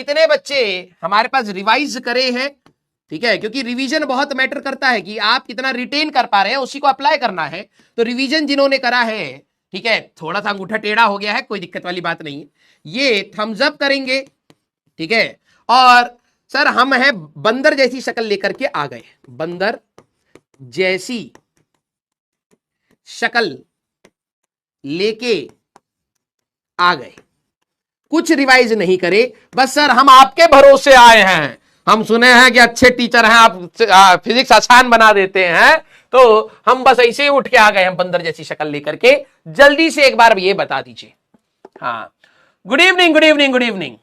कितने बच्चे हमारे पास रिवाइज करे हैं, ठीक है, क्योंकि रिवीजन बहुत मैटर करता है कि आप कितना रिटेन कर पा रहे हैं, उसी को अप्लाई करना है। तो रिवीजन जिन्होंने करा है, ठीक है, थोड़ा सा अंगूठा टेढ़ा हो गया है, कोई दिक्कत वाली बात नहीं है, ये थम्स अप करेंगे, ठीक है। और सर हम हैं बंदर जैसी शक्ल लेकर के आ गए, बंदर जैसी शक्ल लेके आ गए, कुछ रिवाइज नहीं करे, बस सर हम आपके भरोसे आए हैं, हम सुने हैं कि अच्छे टीचर हैं, आप फिजिक्स आसान बना देते हैं, तो हम बस ऐसे ही उठ के आ गए हैं बंदर जैसी शक्ल लेकर के। जल्दी से एक बार ये बता दीजिए। हाँ, good evening good evening good evening.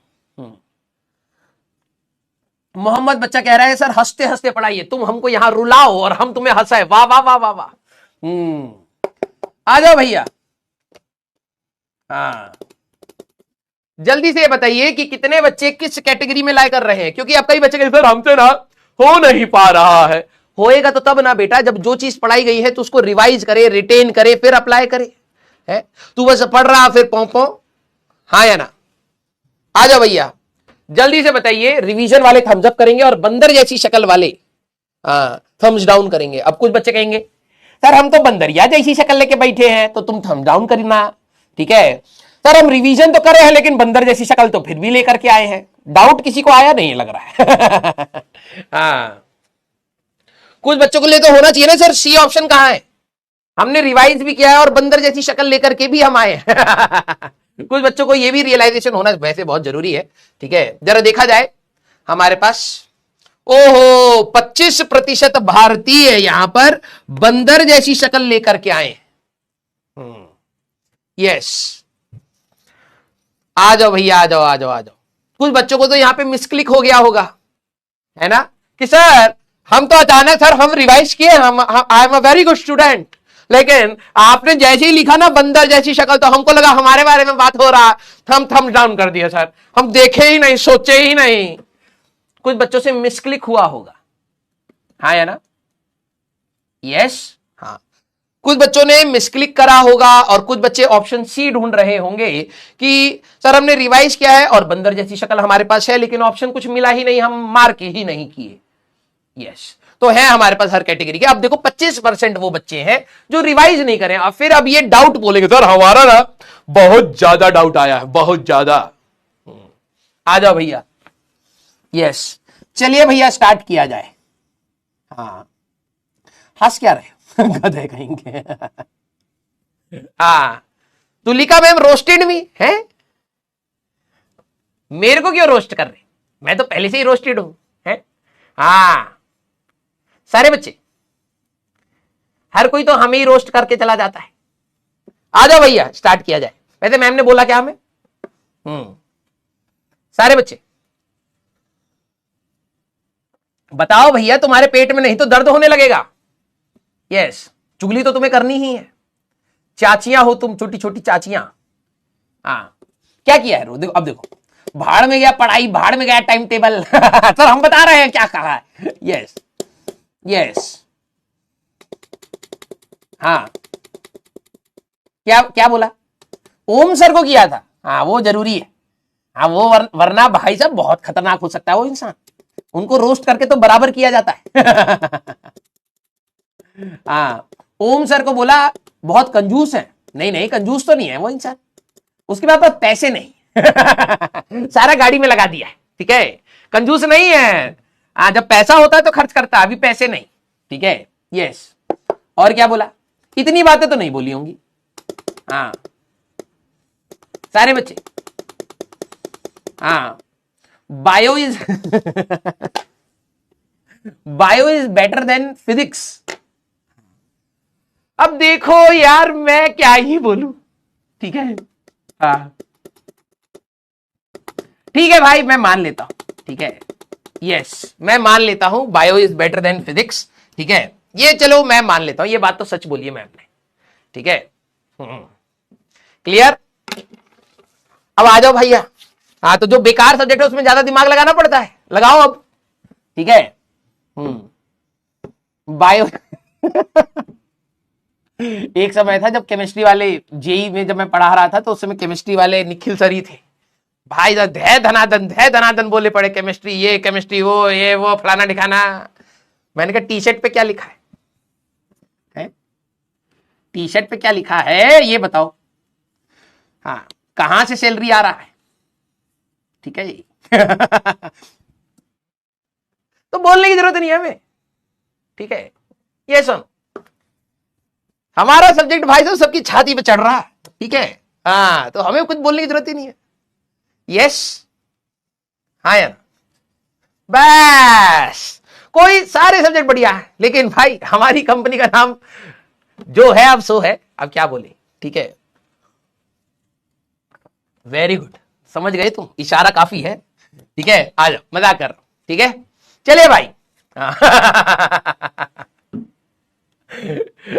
Mohammad बच्चा कह रहा है सर हंसते हंसते पढ़ाइए, तुम हमको यहां रुलाओ और हम तुम्हें हंसाए, वाह वाह वाह वाह वाह। आ जाओ भैया। हाँ, जल्दी से बताइए कि कितने बच्चे किस कैटेगरी में लाए कर रहे हैं, क्योंकि अब कई बच्चे कहते हैं सर हमसे ना हो नहीं पा रहा है। होएगा तो तब ना बेटा, जब जो चीज पढ़ाई गई है तो उसको रिवाइज करे, रिटेन करे, फिर अप्लाई करे। है तू बस पढ़ रहा फिर पौ, हाँ या ना? आ जाओ भैया, जल्दी से बताइए। रिवीजन वाले थम्स अप करेंगे और बंदर जैसी शक्ल वाले थम्स डाउन करेंगे। अब कुछ बच्चे कहेंगे सर हम तो बंदरिया जैसी शक्ल लेके बैठे हैं, तो तुम थम्स डाउन करना, ठीक है। सर हम रिवीजन तो करे हैं लेकिन बंदर जैसी शक्ल तो फिर भी लेकर के आए हैं। डाउट किसी को आया नहीं लग रहा है। हाँ, कुछ बच्चों के लिए तो होना चाहिए ना सर, सी ऑप्शन कहां है, हमने रिवाइज भी किया है और बंदर जैसी शक्ल लेकर के भी हम आए हैं। कुछ बच्चों को यह भी रियलाइजेशन होना वैसे बहुत जरूरी है, ठीक है। जरा देखा जाए हमारे पास, ओहो 25% भारतीय यहां पर बंदर जैसी शक्ल लेकर के आए। यस, आ जाओ भैया, आ जाओ आ जाओ आ जाओ। कुछ बच्चों को तो यहां पे मिसक्लिक हो गया होगा, है ना, कि सर हम तो अचानक सर हम रिवाइज किए, हम I am a very good student, लेकिन आपने जैसे ही लिखा ना बंदर जैसी शक्ल तो हमको लगा हमारे बारे में बात हो रहा, हम थम्स डाउन कर दिया सर, हम देखे ही नहीं, सोचे ही नहीं। कुछ बच्चों से मिसक्लिक हुआ होगा, हाँ या ना? यस, हाँ, कुछ बच्चों ने मिसक्लिक करा होगा और कुछ बच्चे ऑप्शन सी ढूंढ रहे होंगे कि सर हमने रिवाइज किया है और बंदर जैसी शक्ल हमारे पास है, लेकिन ऑप्शन कुछ मिला ही नहीं, हम मार्क ही नहीं किए। यस, तो है हमारे पास हर कैटेगरी के। अब देखो 25% वो बच्चे हैं जो रिवाइज नहीं करें, और फिर अब ये डाउट बोलेंगे सर हमारा ना बहुत ज्यादा डाउट आया है, बहुत ज्यादा। आ जाओ भैया। यस, चलिए भैया स्टार्ट किया जाए। हाँ, हंस क्या रहे गधे कहेंगे। हाँ, तुलिका मैम रोस्टेड भी है, मेरे को क्यों रोस्ट कर रहे, मैं तो पहले से ही रोस्टेड हूं, है। हाँ, सारे बच्चे, हर कोई तो हमें ही रोस्ट करके चला जाता है। आ जाओ भैया स्टार्ट किया जाए। वैसे मैम ने बोला क्या हमें? सारे बच्चे बताओ भैया, तुम्हारे पेट में नहीं तो दर्द होने लगेगा। यस, चुगली तो तुम्हें करनी ही है, चाचियां हो तुम, छोटी छोटी चाचियां। हाँ, क्या किया है? देखो अब देखो, भाड़ में गया पढ़ाई, भाड़ में गया टाइम टेबल। सर हम बता रहे हैं क्या कहा है। यस यस, हाँ, क्या क्या बोला? ओम सर को किया था, हाँ वो जरूरी है। हाँ वो वरना भाई साहब बहुत खतरनाक हो सकता है वो इंसान, उनको रोस्ट करके तो बराबर किया जाता है। हाँ, ओम सर को बोला बहुत कंजूस है, नहीं नहीं कंजूस तो नहीं है वो इंसान, उसके पास पैसे नहीं। सारा गाड़ी में लगा दिया है, ठीक है, कंजूस नहीं है। हाँ, जब पैसा होता है तो खर्च करता है, अभी पैसे नहीं, ठीक है। यस, और क्या बोला? इतनी बातें तो नहीं बोली होंगी। हाँ, सारे बच्चे, हाँ, bio is bio is better than physics. अब देखो यार मैं क्या ही बोलूं, ठीक है। हाँ ठीक है भाई, मैं मान लेता हूं, ठीक है। यस, मैं मान लेता हूं bio is better than physics, ठीक है, ये चलो मैं मान लेता हूं, ये बात तो सच बोली है मैम ने, ठीक है। क्लियर? अब आ जाओ भैया। हाँ, तो जो बेकार सब्जेक्ट है उसमें ज्यादा दिमाग लगाना पड़ता है, लगाओ अब, ठीक है। बायो एक समय था जब केमिस्ट्री वाले जेई में जब मैं पढ़ा रहा था तो उस समय केमिस्ट्री वाले निखिल सर ही थे, भाई धय धनादन बोले पड़े, केमिस्ट्री ये केमिस्ट्री वो, ये वो फलाना दिखाना। मैंने कहा टी शर्ट पे क्या लिखा है? टी शर्ट पे क्या लिखा है ये बताओ। हाँ, कहां से सैलरी आ रहा है? ठीक है जी। तो बोलने की जरूरत नहीं है हमें, ठीक है। ये सुन, हमारा सब्जेक्ट भाई साहब सबकी छाती पे चढ़ रहा है, ठीक है। हाँ, तो हमें कुछ बोलने की जरूरत ही नहीं है। यस, हाँ यार, बस कोई सारे सब्जेक्ट बढ़िया है, लेकिन भाई हमारी कंपनी का नाम जो है अब सो है, अब क्या बोले, ठीक है। वेरी गुड, समझ गए तुम, इशारा काफी है, ठीक है। आ जाओ, मजाक कर, ठीक है। चलिए भाई।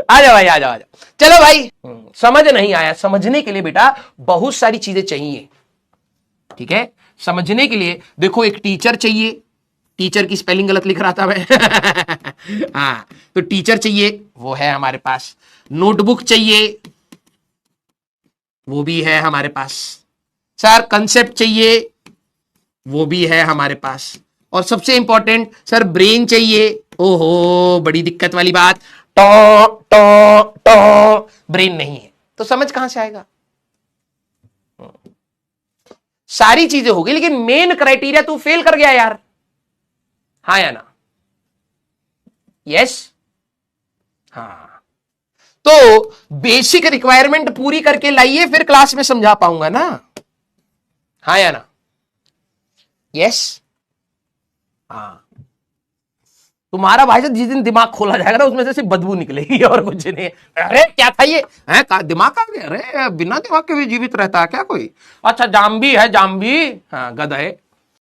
आ जाओ भाई, आ जाओ, आ जाओ। चलो भाई, समझ नहीं आया, समझने के लिए बेटा बहुत सारी चीजें चाहिए, ठीक है। समझने के लिए देखो, एक टीचर चाहिए, टीचर की स्पेलिंग गलत लिख रहा था मैं। हाँ, तो टीचर चाहिए, वो है हमारे पास। नोटबुक चाहिए, वो भी है हमारे पास। सर कंसेप्ट चाहिए, वो भी है हमारे पास। और सबसे इंपॉर्टेंट सर ब्रेन चाहिए। ओहो, बड़ी दिक्कत वाली बात, टो टो टो ब्रेन नहीं है तो समझ कहां से आएगा? सारी चीजें होगी, लेकिन मेन क्राइटेरिया तू फेल कर गया यार, हाँ या ना? यस, हाँ। तो बेसिक रिक्वायरमेंट पूरी करके लाइए, फिर क्लास में समझा पाऊंगा ना, हाँ या ना? यस, हाँ। तुम्हारा भाई साहब जिस दिन दिमाग खोला जाएगा ना, उसमें से सिर्फ बदबू निकलेगी और कुछ नहीं। अरे क्या था ये है, दिमाग आ गया? अरे बिना दिमाग के भी जीवित रहता है क्या कोई? अच्छा, जाम्बी है, जाम्बी, हाँ गधा है।